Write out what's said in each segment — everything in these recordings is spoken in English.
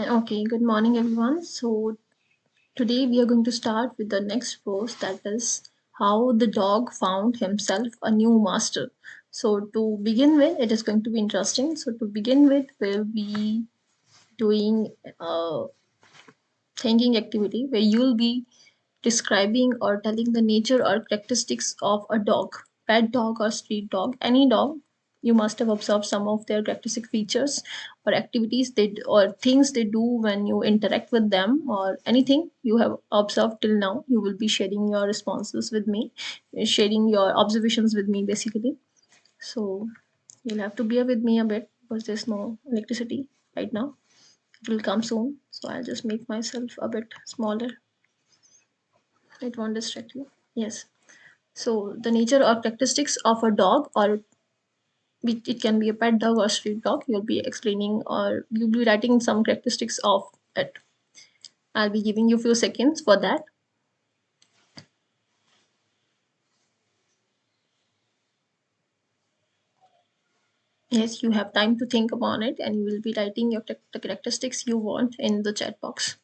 Okay, good morning, everyone. So, today we are going to start with the next post, that is how the dog found himself a new master. So, to begin with, it is going to be interesting. So, to begin with, we'll be doing a thinking activity where you'll be describing or telling the nature or characteristics of a dog, pet dog or street dog, any dog. You must have observed some of their characteristic features or activities or things they do when you interact with them, or anything you have observed till now. You will be sharing your responses with me, sharing your observations with me basically. So you'll have to bear with me a bit because there's no electricity right now. It will come soon. So I'll just make myself a bit smaller. It won't distract you. Yes. So the nature or characteristics of a dog, or it can be a pet dog or street dog, you'll be explaining or you'll be writing some characteristics of it. I'll be giving you a few seconds for that. Yes, you have time to think upon it, and you will be writing the characteristics you want in the chat box,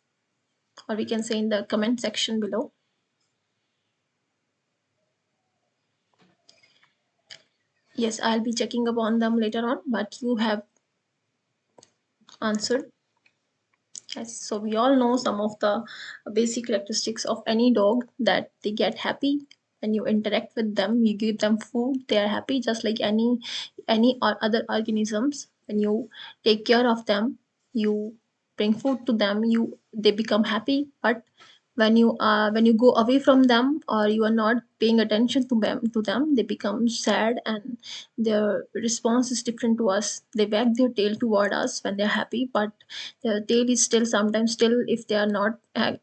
or we can say in the comment section below. Yes, I'll be checking upon them later on, but you have answered. Yes, so we all know some of the basic characteristics of any dog, that they get happy when you interact with them, you give them food, they are happy just like other organisms. When you take care of them, you bring food to them, they become happy. But when you go away from them, or you are not paying attention to them, they become sad, and their response is different to us. They wag their tail toward us when they're happy, but their tail is still sometimes still if they are not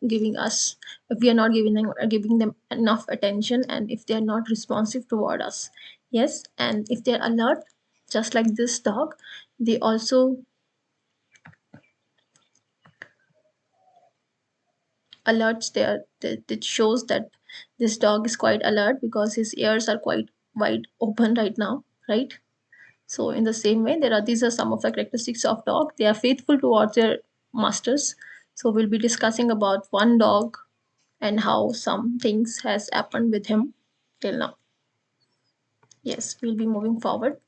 giving us, if we are not giving them enough attention, and if they are not responsive toward us. Yes, and if they're alert, just like this dog, they also alerts there, that it shows that this dog is quite alert because his ears are quite wide open right now, right? So in the same way, these are some of the characteristics of dog. They are faithful towards their masters. So we'll be discussing about one dog and how some things has happened with him till now. Yes, we'll be moving forward.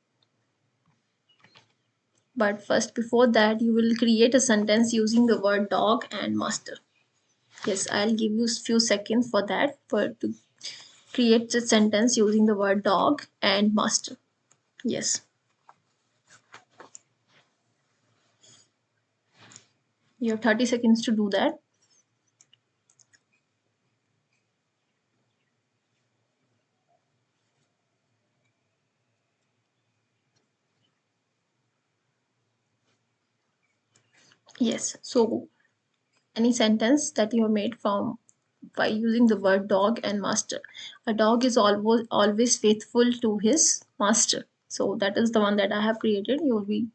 But first, before that, you will create a sentence using the word dog and master. Yes, I'll give you a few seconds for that, for to create the sentence using the word dog and master. Yes, you have 30 seconds to do that. Yes, so any sentence that you have made from by using the word dog and master. A dog is always faithful to his master. So that is the one that I have created. You will be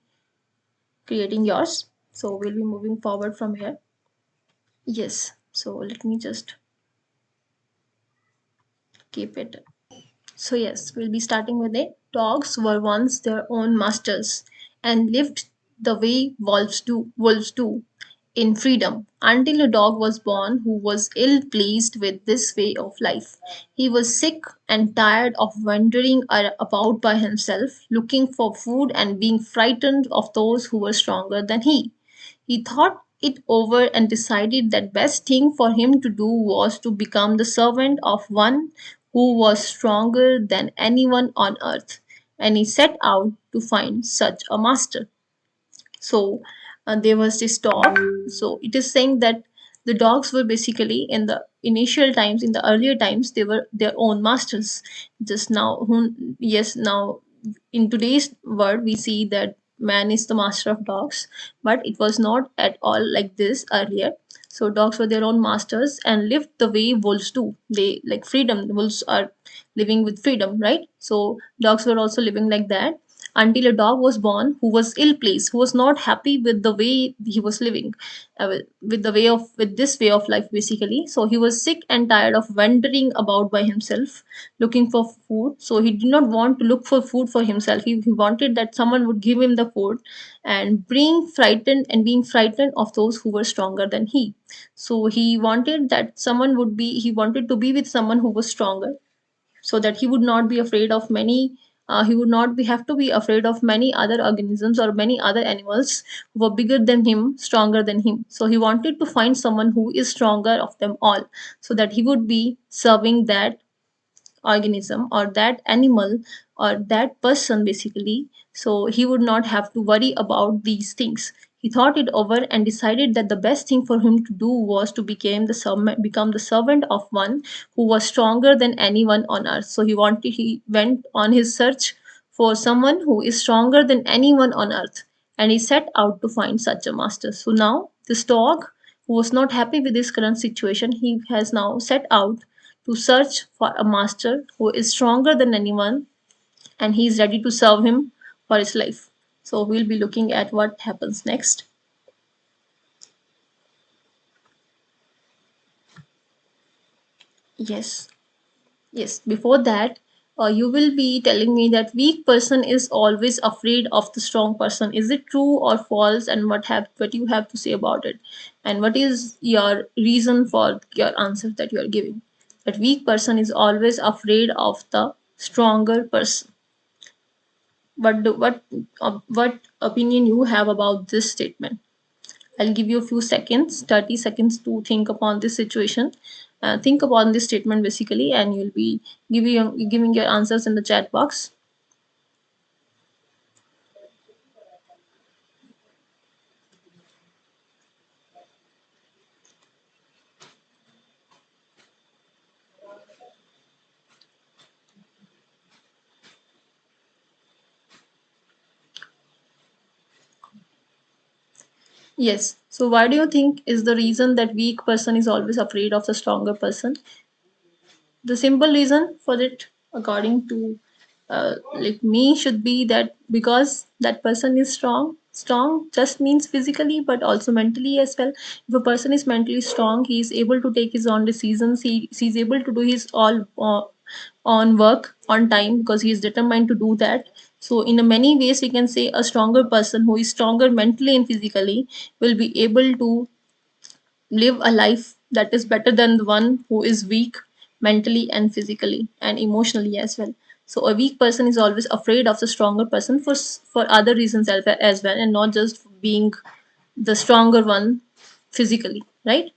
creating yours. So we'll be moving forward from here. Yes. So let me just keep it. So yes, we'll be starting with it. Dogs were once their own masters and lived the way wolves do, in freedom, until a dog was born who was ill pleased with this way of life. He was sick and tired of wandering about by himself, looking for food and being frightened of those who were stronger than he. He thought it over and decided that best thing for him to do was to become the servant of one who was stronger than anyone on earth, and he set out to find such a master. So there was this dog. So it is saying that the dogs were basically in the initial times, in the earlier times, they were their own masters. Just now, yes, now in today's world, we see that man is the master of dogs, but it was not at all like this earlier. So dogs were their own masters and lived the way wolves do. They like freedom. The wolves are living with freedom, right? So dogs were also living like that until a dog was born who was ill placed, who was not happy with the way he was living, with the way of with this way of life basically. So he was sick and tired of wandering about by himself looking for food. So he did not want to look for food for himself. He wanted that someone would give him the food, and being frightened of those who were stronger than he. So he wanted to be with someone who was stronger, so that he would not be afraid of many he would not be have to be afraid of many other organisms or many other animals who were bigger than him, stronger than him. So he wanted to find someone who is stronger of them all, so that he would be serving that organism or that animal or that person basically. So he would not have to worry about these things. He thought it over and decided that the best thing for him to do was to become the servant of one who was stronger than anyone on earth. So he went on his search for someone who is stronger than anyone on earth, and he set out to find such a master. So now this dog, who was not happy with his current situation, he has now set out to search for a master who is stronger than anyone, and he is ready to serve him for his life. So we'll be looking at what happens next. Yes, yes. Before that, you will be telling me that weak person is always afraid of the strong person. Is it true or false? And what you have to say about it? And what is your reason for your answer that you are giving? That weak person is always afraid of the stronger person. What opinion you have about this statement? I'll give you a few seconds, 30 seconds, to think upon this situation. Think upon this statement basically, and you'll be giving your answers in the chat box. Yes. So why do you think is the reason that weak person is always afraid of the stronger person? The simple reason for it, according to like me, should be that because that person is strong just means physically but also mentally as well. If a person is mentally strong, he is able to take his own decisions. He's able to do his all on work on time because he is determined to do that. So in a many ways we can say a stronger person who is stronger mentally and physically will be able to live a life that is better than the one who is weak mentally and physically and emotionally as well. So a weak person is always afraid of the stronger person for other reasons as well, and not just being the stronger one physically, right?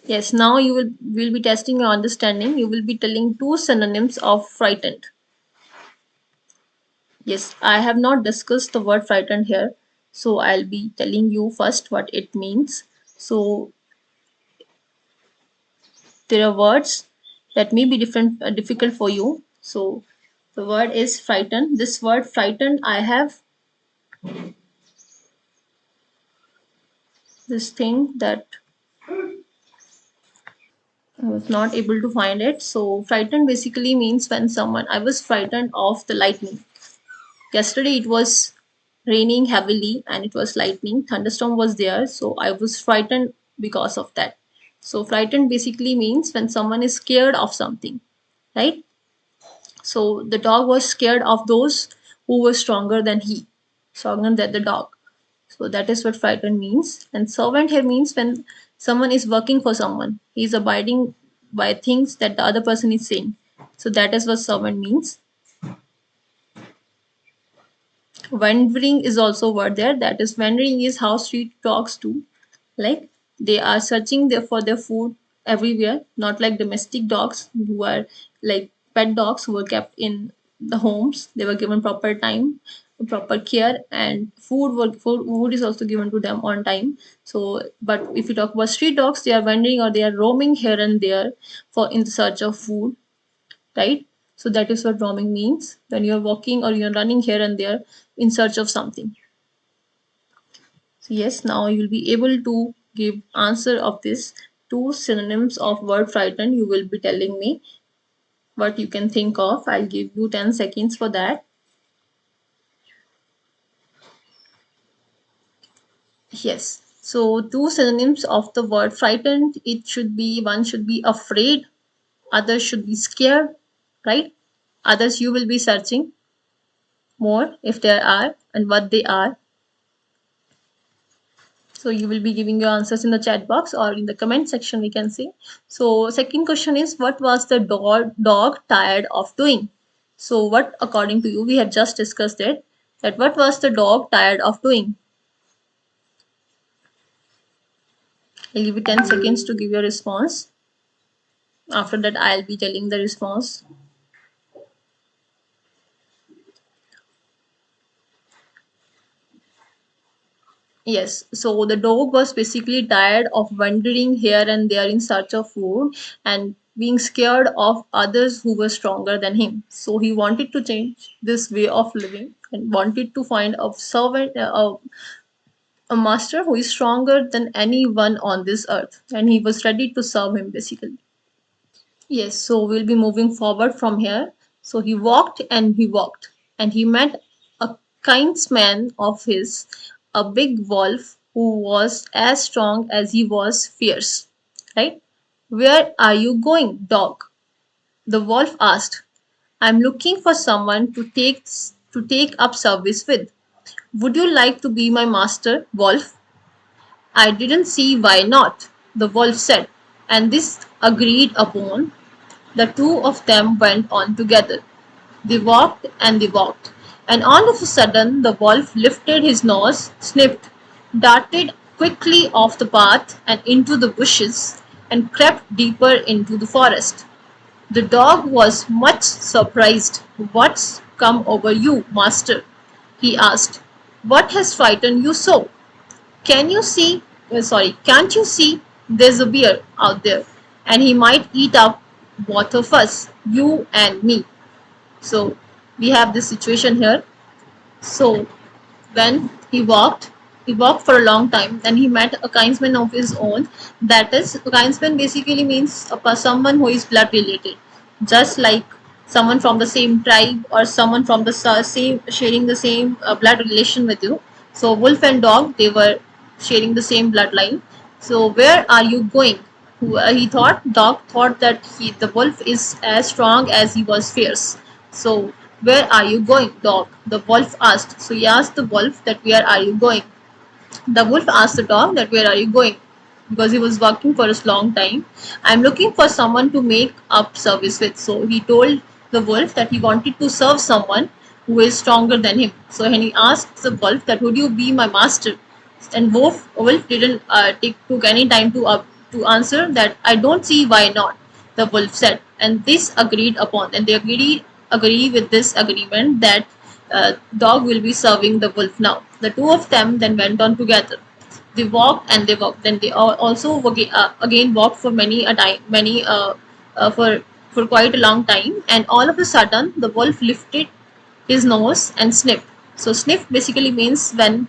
Yes, now you will be testing your understanding. You will be telling two synonyms of frightened. Yes, I have not discussed the word frightened here, so I'll be telling you first what it means. So there are words that may be difficult for you. So the word is frightened. This word frightened, I have this thing that I was not able to find it. So frightened basically means when someone I was frightened of the lightning. Yesterday it was raining heavily and it was lightning. Thunderstorm was there, so I was frightened because of that. So frightened basically means when someone is scared of something, right? So the dog was scared of those who were stronger than stronger than the dog. So that is what frightened means. And servant here means when someone is working for someone, he is abiding by things that the other person is saying. So that is what servant means. Wandering is also a word there. That is, wandering is how street dogs do. Like they are searching for their food everywhere, not like domestic dogs who are like pet dogs who were kept in the homes. They were given proper time, proper care, and food is also given to them on time. So, but if you talk about street dogs, they are wandering or they are roaming here and there for in search of food, right? So that is what roaming means, when you're walking or you're running here and there in search of something. So yes, now you'll be able to give answer of this two synonyms of word frightened. You will be telling me what you can think of. I'll give you 10 seconds for that. Yes. So two synonyms of the word frightened, it should be, one should be afraid, others should be scared, right? Others you will be searching more if there are and what they are. So you will be giving your answers in the chat box or in the comment section, we can see. So second question is, what was the dog tired of doing? So what, according to you, we have just discussed it, that what was the dog tired of doing? I'll give you 10 seconds to give your response. After that, I'll be telling the response. Yes, so the dog was basically tired of wandering here and there in search of food and being scared of others who were stronger than him. So he wanted to change this way of living and wanted to find a servant, a master who is stronger than anyone on this earth. And he was ready to serve him basically. Yes, so we'll be moving forward from here. So he walked, and he met a kinsman of his, a big wolf who was as strong as he was fierce. Right? Where are you going, dog? The wolf asked. I'm looking for someone to take up service with. Would you like to be my master, wolf? I didn't see why not, the wolf said, and this agreed upon. The two of them went on together. They walked, and all of a sudden the wolf lifted his nose, sniffed, darted quickly off the path and into the bushes, and crept deeper into the forest. The dog was much surprised. What's come over you, master? He asked. What has frightened you so? Can't you see there's a bear out there and he might eat up both of us, you and me. So we have this situation here. So when he walked for a long time. Then he met a kinsman of his own. That is, a kinsman basically means someone who is blood related, just like someone from the same tribe or someone from the same sharing the same blood relation with you. So wolf and dog, they were sharing the same bloodline. So where are you going? He thought, dog thought that the wolf is as strong as he was fierce. So where are you going, dog? The wolf asked. So he asked the wolf that where are you going? The wolf asked the dog that where are you going? Because he was working for a long time. I'm looking for someone to make up service with. So he told the wolf that he wanted to serve someone who is stronger than him. So when he asked the wolf that would you be my master? And wolf didn't took any time to answer that I don't see why not. The wolf said, and this agreed upon, and they agree with this agreement that dog will be serving the wolf now. The two of them then went on together. They walked and they walked. Then they also again walked for many a time, for quite a long time. And all of a sudden, the wolf lifted his nose and sniffed. So sniff basically means when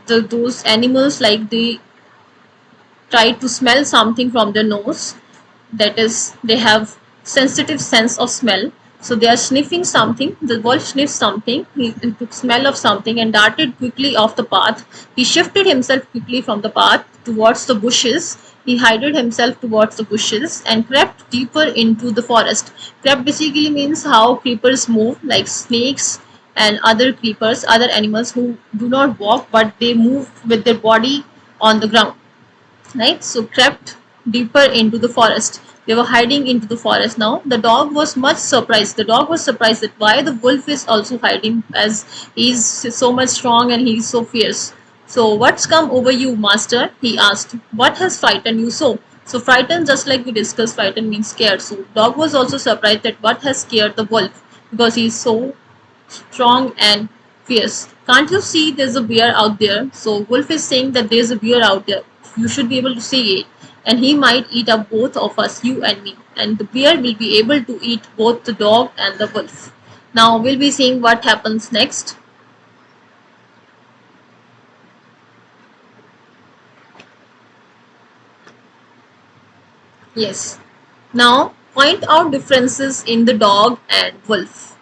those animals like they try to smell something from their nose, that is they have sensitive sense of smell, so they are sniffing something. The wolf sniffed something, he took smell of something and darted quickly off the path. He shifted himself quickly from the path towards the bushes. He hided himself towards the bushes and crept deeper into the forest. Crept basically means how creepers move, like snakes and other creepers, other animals who do not walk but they move with their body on the ground, right? So crept deeper into the forest. They were hiding into the forest now. The dog was much surprised. The dog was surprised that why the wolf is also hiding, as he's so much strong and he's so fierce. So what's come over you, master? He asked. What has frightened you so? So frightened, just like we discussed, frightened means scared. So dog was also surprised that what has scared the wolf, because he's so strong and fierce. Can't you see there's a bear out there? So Wolf is saying that there's a bear out there. You should be able to see it. And he might eat up both of us, you and me. And the bear will be able to eat both the dog and the wolf. Now we'll be seeing what happens next. Yes. Now point out differences in the dog and wolf.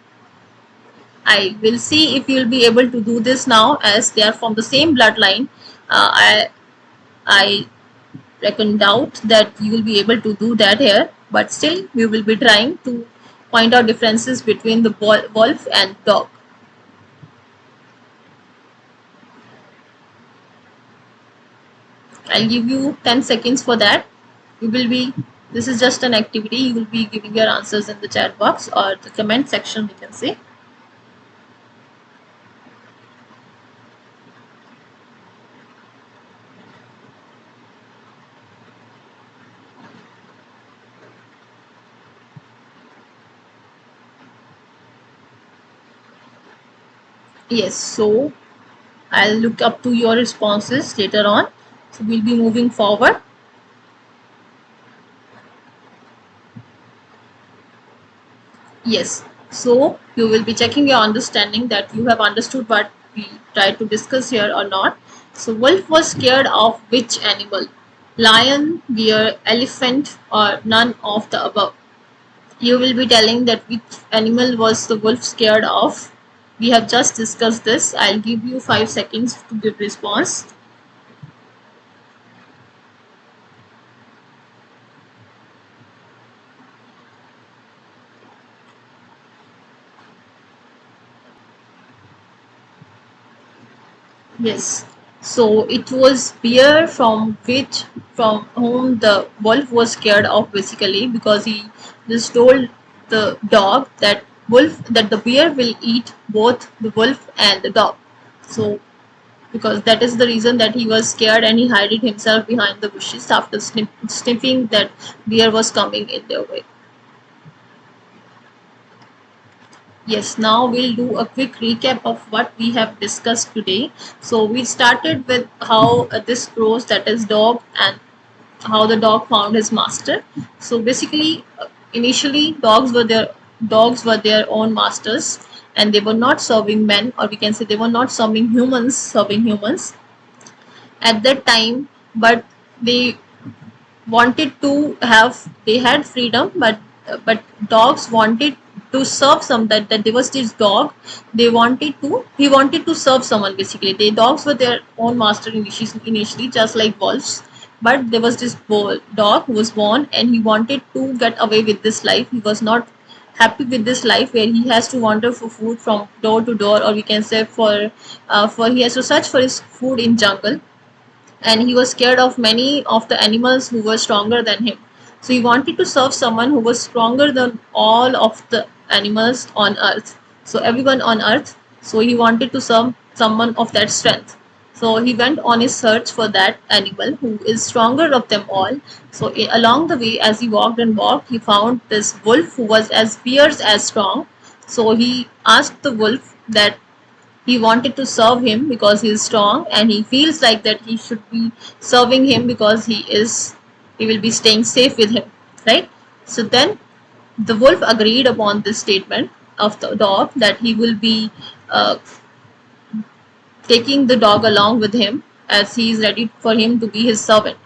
I will see if you will be able to do this now, as they are from the same bloodline. I reckon doubt that you will be able to do that here, but still we will be trying to point out differences between the wolf and dog. I'll give you 10 seconds for that. You will be, this is just an activity. You will be giving your answers in the chat box or the comment section, we can say. Yes, so I'll look up to your responses later on. So we'll be moving forward. Yes, so you will be checking your understanding that you have understood what we tried to discuss here or not. So wolf was scared of which animal? Lion, bear, elephant, or none of the above? You will be telling that which animal was the wolf scared of. We have just discussed this. I'll give you 5 seconds to give response. Yes. So it was bear from whom the wolf was scared of, basically, because he just told the dog that the bear will eat both the wolf and the dog. So because that is the reason that he was scared, and he hid himself behind the bushes after sniffing that bear was coming in their way. Yes, now we'll do a quick recap of what we have discussed today. So we started with how this grows, that is dog, and how the dog found his master. So basically, initially dogs were their own masters, and they were not serving men, or we can say they were not serving humans at that time, but they wanted to have, they had freedom, but dogs wanted to serve some, that there was this dog, he wanted to serve someone. Basically, the dogs were their own master initially, just like wolves, but there was this dog who was born, and he wanted to get away with this life. He was not happy with this life where he has to wander for food from door to door, or we can say for he has to search for his food in jungle, and he was scared of many of the animals who were stronger than him. So he wanted to serve someone who was stronger than all of the animals on earth. So everyone on earth. So he wanted to serve someone of that strength. So he went on his search for that animal who is stronger of them all. So along the way, as he walked and walked, he found this wolf who was as fierce as strong. So he asked the wolf that he wanted to serve him because he is strong, and he feels like that he should be serving him because he will be staying safe with him, right? So then the wolf agreed upon this statement of the dog, that he will be uh, taking the dog along with him, as he is ready for him to be his servant.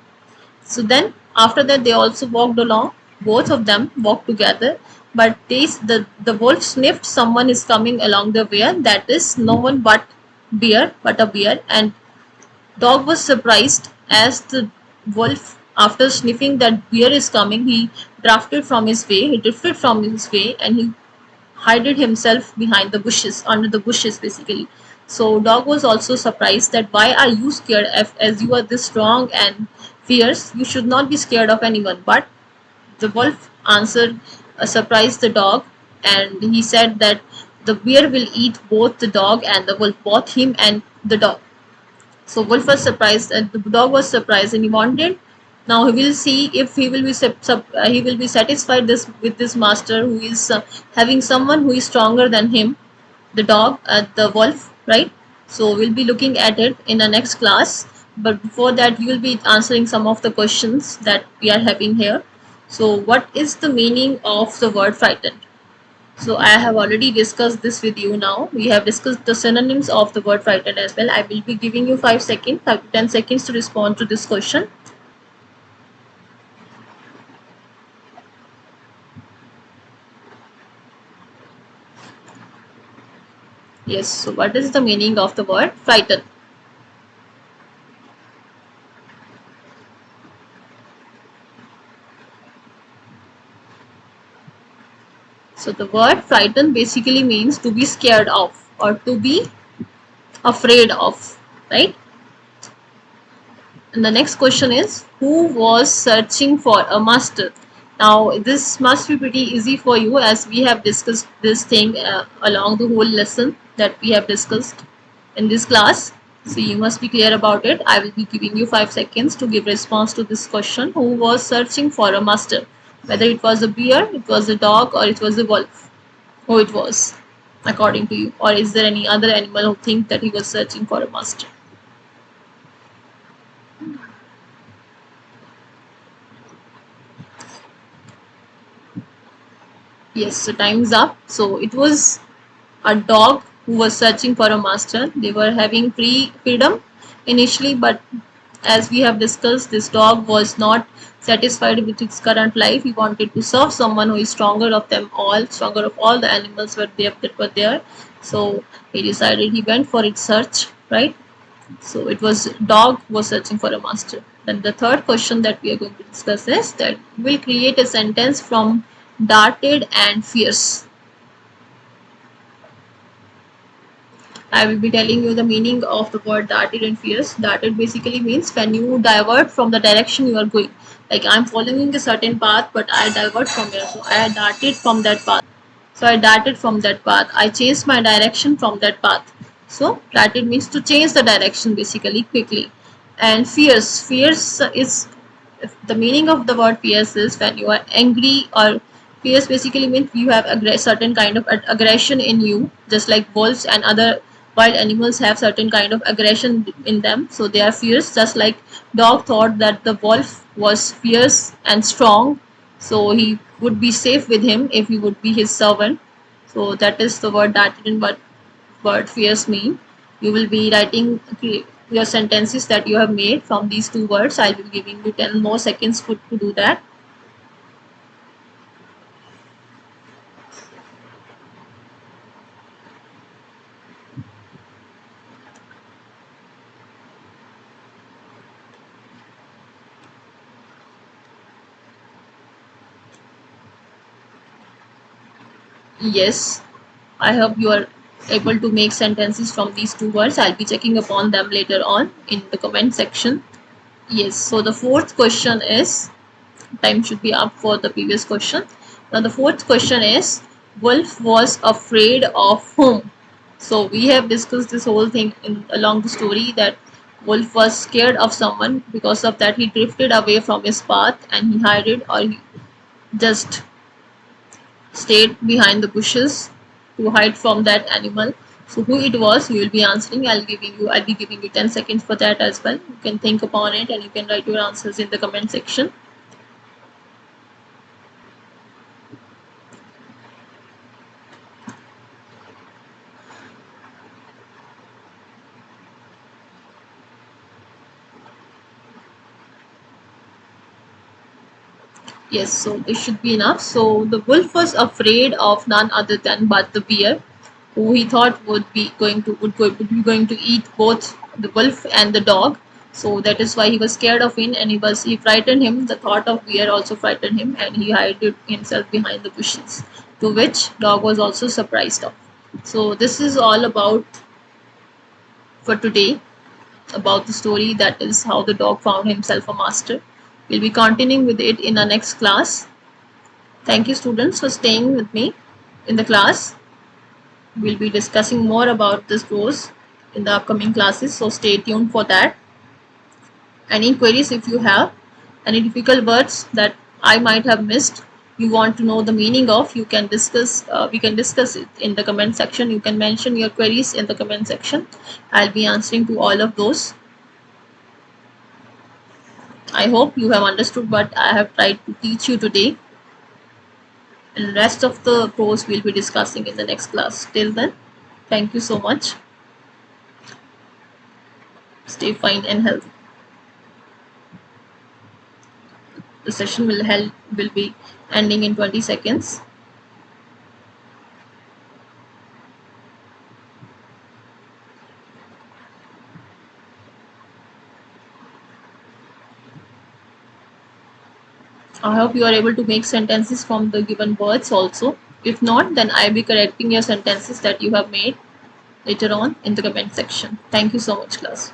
So then after that, they also walked along. Both of them walked together, but the wolf sniffed someone is coming along the way. That is no one but a bear. And dog was surprised, as the wolf, after sniffing that bear is coming, he drifted from his way, and he hided himself behind the bushes, under the bushes, basically. So dog was also surprised that why are you scared, as you are this strong and fierce, you should not be scared of anyone. But the wolf answered, surprised the dog, and he said that the bear will eat both the dog and the wolf, both him and the dog. So wolf was surprised, and the dog was surprised, and he wanted. Now he will see if he will be he will be satisfied this with this master who is having someone who is stronger than him, the dog, the wolf, right? So we'll be looking at it in the next class. But before that, you will be answering some of the questions that we are having here. So, what is the meaning of the word frightened? So I have already discussed this with you now. We have discussed the synonyms of the word frightened as well. I will be giving you 5 seconds, 5 to 10 seconds to respond to this question. Yes, so what is the meaning of the word frighten? So the word frighten basically means to be scared of or to be afraid of, right? And the next question is, who was searching for a master? Now, this must be pretty easy for you as we have discussed this thing along the whole lesson that we have discussed in this class. So you must be clear about it. I will be giving you 5 seconds to give response to this question. Who was searching for a master? Whether it was a bear, it was a dog, or it was a wolf. Who it was, according to you? Or is there any other animal who think that he was searching for a master? Yes, so time's up. So it was a dog who was searching for a master. They were having free freedom initially, but as we have discussed, this dog was not satisfied with its current life. He wanted to serve someone who is stronger of them all, stronger of all the animals that were there. So he decided he went for its search, right? So it was dog was searching for a master. Then the third question that we are going to discuss is that will create a sentence from darted and fierce. I will be telling you the meaning of the word darted and fierce. Darted basically means when you divert from the direction you are going. Like I'm following a certain path, but I divert from here. So I darted from that path. So I darted from that path. I changed my direction from that path. So darted means to change the direction basically quickly. And fierce. Fierce is the meaning of the word fierce is when you are angry, or fierce basically means you have certain kind of aggression in you, just like wolves and other wild animals have certain kind of aggression in them, so they are fierce. Just like dog thought that the wolf was fierce and strong, so he would be safe with him if he would be his servant. So that is the word that in word fierce mean. You will be writing your sentences that you have made from these two words. I will be giving you 10 more seconds to do that. Yes, I hope you are able to make sentences from these two words. I'll be checking upon them later on in the comment section. Yes, so the fourth question is, time should be up for the previous question. Now the fourth question is, Wolf was afraid of whom? So we have discussed this whole thing along the story that Wolf was scared of someone. Because of that, he drifted away from his path and he hid, or he just stayed behind the bushes to hide from that animal. So who it was, you will be answering. I'll be giving you 10 seconds for that as well. You can think upon it and you can write your answers in the comment section. Yes, so this should be enough. So the wolf was afraid of none other than but the bear, who he thought would be going to eat both the wolf and the dog. So that is why he was scared of him, and he frightened him. The thought of bear also frightened him, and he hid himself behind the bushes. To which dog was also surprised of. So this is all about for today, about the story, that is how the dog found himself a master. We'll be continuing with it in our next class. Thank you, students, for staying with me in the class. We'll be discussing more about this course in the upcoming classes, so stay tuned for that. Any queries if you have, any difficult words that I might have missed, you want to know the meaning of, you can discuss. We can discuss it in the comment section. You can mention your queries in the comment section. I'll be answering to all of those. I hope you have understood what I have tried to teach you today. And rest of the course we'll be discussing in the next class. Till then, thank you so much. Stay fine and healthy. The session will be ending in 20 seconds. I hope you are able to make sentences from the given words also. If not, then I'll be correcting your sentences that you have made later on in the comment section. Thank you so much, class.